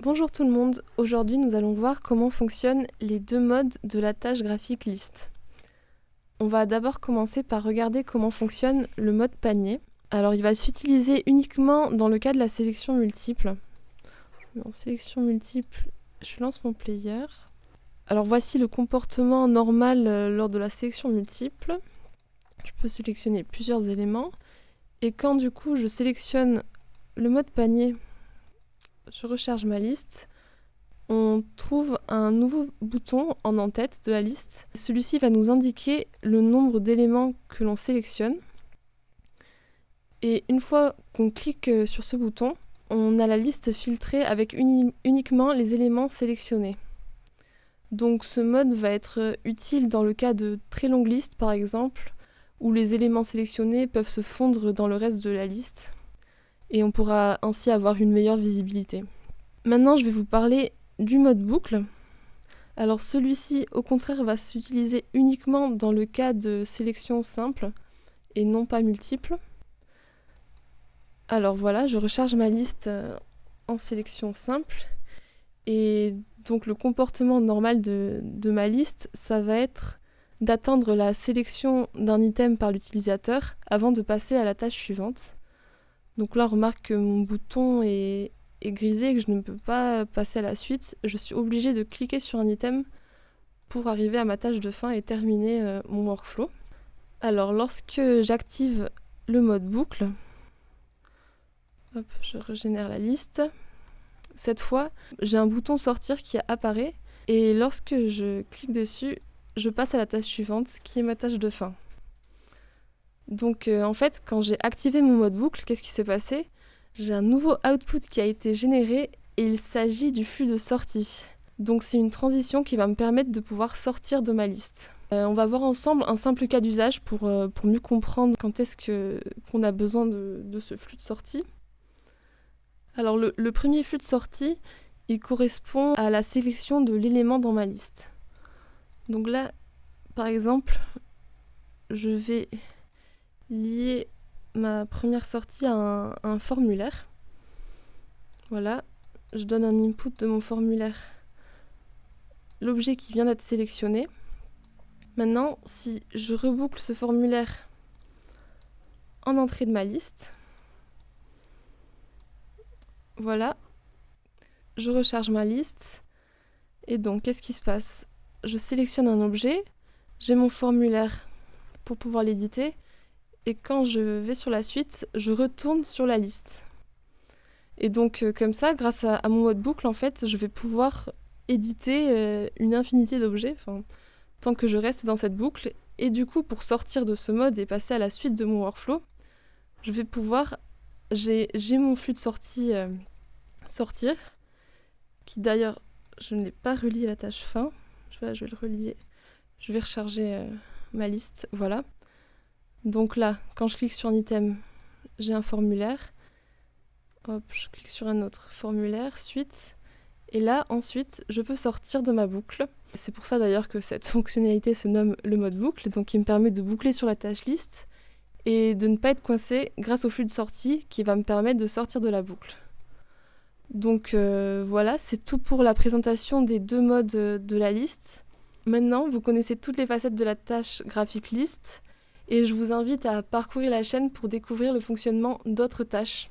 Bonjour tout le monde, aujourd'hui nous allons voir comment fonctionnent les deux modes de la tâche graphique liste. On va d'abord commencer par regarder comment fonctionne le mode panier. Alors il va s'utiliser uniquement dans le cas de la sélection multiple. En sélection multiple, je lance mon player. Alors voici le comportement normal lors de la sélection multiple. Je peux sélectionner plusieurs éléments. Et quand du coup je sélectionne le mode panier, je recharge ma liste, on trouve un nouveau bouton en en-tête de la liste. Celui-ci va nous indiquer le nombre d'éléments que l'on sélectionne. Et une fois qu'on clique sur ce bouton, on a la liste filtrée avec uniquement les éléments sélectionnés. Donc ce mode va être utile dans le cas de très longues listes par exemple, où les éléments sélectionnés peuvent se fondre dans le reste de la liste. Et on pourra ainsi avoir une meilleure visibilité. Maintenant, je vais vous parler du mode boucle. Alors celui-ci, au contraire, va s'utiliser uniquement dans le cas de sélection simple et non pas multiple. Alors voilà, je recharge ma liste en sélection simple. Et donc le comportement normal de ma liste, ça va être d'atteindre la sélection d'un item par l'utilisateur avant de passer à la tâche suivante. Donc là, on remarque que mon bouton est grisé et que je ne peux pas passer à la suite. Je suis obligée de cliquer sur un item pour arriver à ma tâche de fin et terminer mon workflow. Alors, lorsque j'active le mode boucle, je régénère la liste. Cette fois, j'ai un bouton sortir qui apparaît et lorsque je clique dessus, je passe à la tâche suivante qui est ma tâche de fin. Donc en fait, quand j'ai activé mon mode boucle, qu'est-ce qui s'est passé ? J'ai un nouveau output qui a été généré et il s'agit du flux de sortie. Donc c'est une transition qui va me permettre de pouvoir sortir de ma liste. On va voir ensemble un simple cas d'usage pour mieux comprendre quand est-ce qu'on a besoin de ce flux de sortie. Alors le premier flux de sortie, il correspond à la sélection de l'élément dans ma liste. Donc là, par exemple, je vais lier ma première sortie à un formulaire. Voilà, je donne un input de mon formulaire, l'objet qui vient d'être sélectionné. Maintenant, si je reboucle ce formulaire en entrée de ma liste, voilà, je recharge ma liste. Et donc, qu'est-ce qui se passe ? Je sélectionne un objet, j'ai mon formulaire pour pouvoir l'éditer. Et quand je vais sur la suite, je retourne sur la liste. Et donc comme ça, grâce à mon mode boucle, en fait, je vais pouvoir éditer une infinité d'objets, tant que je reste dans cette boucle. Et du coup, pour sortir de ce mode et passer à la suite de mon workflow, je vais pouvoir... J'ai mon flux de sortie sortir, qui d'ailleurs, je ne l'ai pas relié à la tâche fin. Je vais le relier. Je vais recharger ma liste, voilà. Donc là, quand je clique sur un item, j'ai un formulaire. Hop, je clique sur un autre formulaire, suite. Et là, ensuite, je peux sortir de ma boucle. C'est pour ça d'ailleurs que cette fonctionnalité se nomme le mode boucle, donc qui me permet de boucler sur la tâche liste et de ne pas être coincé grâce au flux de sortie qui va me permettre de sortir de la boucle. Donc voilà, c'est tout pour la présentation des deux modes de la liste. Maintenant, vous connaissez toutes les facettes de la tâche graphique liste. Et je vous invite à parcourir la chaîne pour découvrir le fonctionnement d'autres tâches.